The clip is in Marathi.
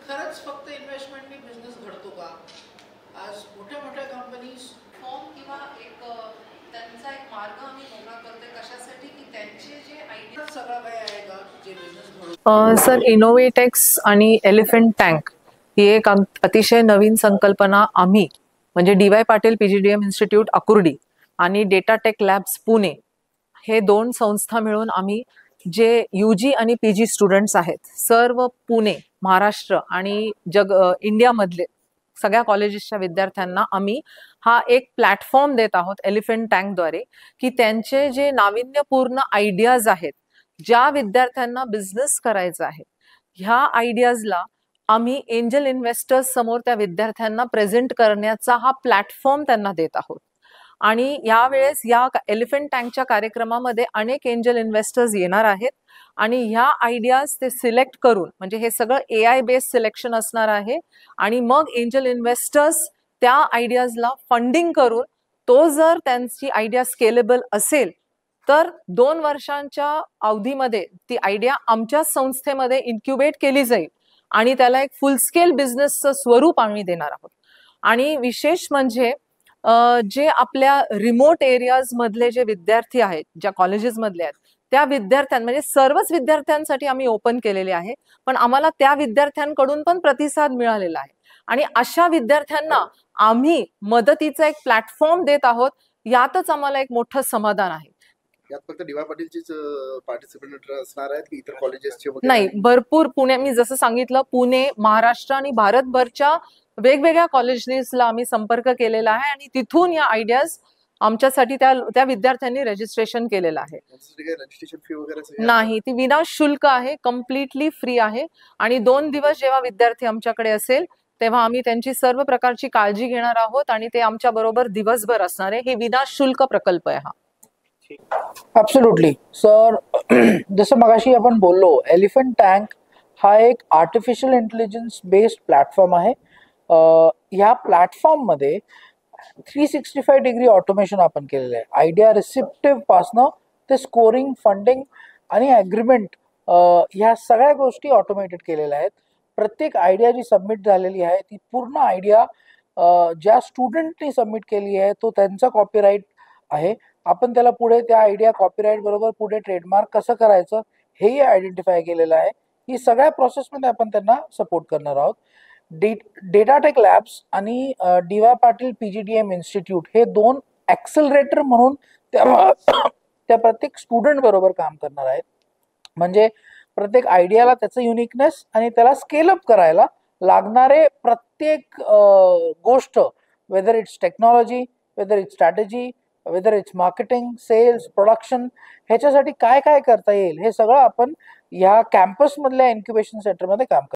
खरंच फक्त इन्व्हेस्टमेंटनी बिझनेस घडतो का? आज मोठ्या मोठ्या कंपनीज फॉर्म किंवा एक त्यांचा एक मार्ग आम्ही मोकळा करतोय कशासाठी की त्यांचे जे आयडिया सगळं काय आहे का जे बिझनेस सर, इनोव्हेटेक्स आणि एलिफंट टँक ही एक अतिशय नवीन संकल्पना आम्ही म्हणजे DY. Patil PGDM institute Akurdi आणि डेटा टेक लॅब्स पुणे हे दोन संस्था मिळून आम्ही जे UG आणि PG स्टुडंट्स आहेत सर्व पुणे, महाराष्ट्र आणि इंडियामधले सगळ्या कॉलेजेसच्या विद्यार्थ्यांना आम्ही हा एक प्लॅटफॉर्म देत आहोत एलिफंट टँकद्वारे की त्यांचे जे नाविन्यपूर्ण आयडियाज आहेत, ज्या विद्यार्थ्यांना बिझनेस करायचा आहे, ह्या आयडियाजला आम्ही एंजल इन्व्हेस्टर्स समोर त्या विद्यार्थ्यांना प्रेझेंट करण्याचा हा प्लॅटफॉर्म त्यांना देत आहोत. आणि यावेळेस या एलिफंट टँकच्या कार्यक्रमामध्ये अनेक एंजल इन्व्हेस्टर्स येणार आहेत आणि ह्या आयडियाज ते सिलेक्ट करून, म्हणजे हे सगळं AI बेस्ड सिलेक्शन असणार आहे आणि मग एंजल इन्व्हेस्टर्स त्या आयडियाजला फंडिंग करून तो जर त्यांची आयडिया स्केलेबल असेल तर 2 वर्षांच्या अवधीमध्ये ती आयडिया आमच्या संस्थेमध्ये इन्क्युबेट केली जाईल आणि त्याला एक फुल स्केल बिझनेसचं स्वरूप आम्ही देणार आहोत. आणि विशेष म्हणजे जे आपल्या रिमोट एरियाज मधले जे विद्यार्थी आहेत, ज्या कॉलेजेस मधले आहेत, त्या म्हणजे सर्वच विद्यार्थ्यांसाठी आम्ही ओपन केलेले आहे, पण आम्हाला त्या विद्यार्थ्यांकडून पण प्रतिसाद मिळालेला आहे आणि अशा विद्यार्थ्यांना आम्ही मदतीचा एक प्लॅटफॉर्म देत आहोत. यातच आम्हाला एक मोठं समाधान आहे. यात फक्त डी.वाय. पाटीलचीच पार्टिसिपेंट असणार आहेत की इतर कॉलेजेसचे वगैरे? नाही, भरपूर पुणे, मी जसं सांगितलं, पुणे, महाराष्ट्र आणि भारतभरच्या वेगवेगळ्या कॉलेजेसला आम्ही संपर्क केलेला आहे आणि तिथून या आयडियाज आमच्यासाठी त्या विद्यार्थ्यांनी रजिस्ट्रेशन केलेलं आहे. रजिस्ट्रेशन फी वगैरे नाही, ती विनाशुल्क आहे, कम्प्लिटली फ्री आहे. आणि 2 दिवस जेव्हा विद्यार्थी आमच्याकडे असेल तेव्हा आम्ही त्यांची सर्व प्रकारची काळजी घेणार आहोत आणि ते आमच्या बरोबर दिवसभर असणार आहे. हे विनाशुल्क प्रकल्प आहे हा. Absolutely sir. जसं मगाशी आपण बोललो, एलिफंट टँक हा एक आर्टिफिशियल इंटेलिजन्स बेस्ड प्लॅटफॉर्म आहे. ह्या प्लॅटफॉर्ममध्ये 365 डिग्री ऑटोमेशन आपण केलेलं आहे. आयडिया रिसिप्टिव्ह पासनं ते स्कोरिंग, फंडिंग आणि ॲग्रीमेंट ह्या सगळ्या गोष्टी ऑटोमेटेड केलेल्या आहेत. प्रत्येक आयडिया जी सबमिट झालेली आहे ती पूर्ण आयडिया ज्या स्टुडंटनी सबमिट केली आहे तो त्यांचा कॉपीराईट आहे. आपण त्याला पुढे त्या आयडिया कॉपीराईट बरोबर पुढे ट्रेडमार्क कसं करायचं हेही आयडेंटिफाय केलेलं आहे. ही सगळ्या प्रोसेसमध्ये आपण त्यांना सपोर्ट करणार आहोत. डेटा टेक लॅब्स आणि डी.वाय. पाटील PGDM इन्स्टिट्यूट हे 2 ॲक्सेलरेटर म्हणून त्या प्रत्येक स्टुडंट बरोबर काम करणार आहेत. म्हणजे प्रत्येक आयडियाला त्याचं युनिकनेस आणि त्याला स्केलअप करायला लागणारे प्रत्येक गोष्ट, whether it's technology, whether it's strategy, whether it's marketing, sales, production, ह्याच्यासाठी काय काय करता येईल हे सगळं आपण ह्या कॅम्पसमधल्या इन्क्युबेशन सेंटरमध्ये काम करतो.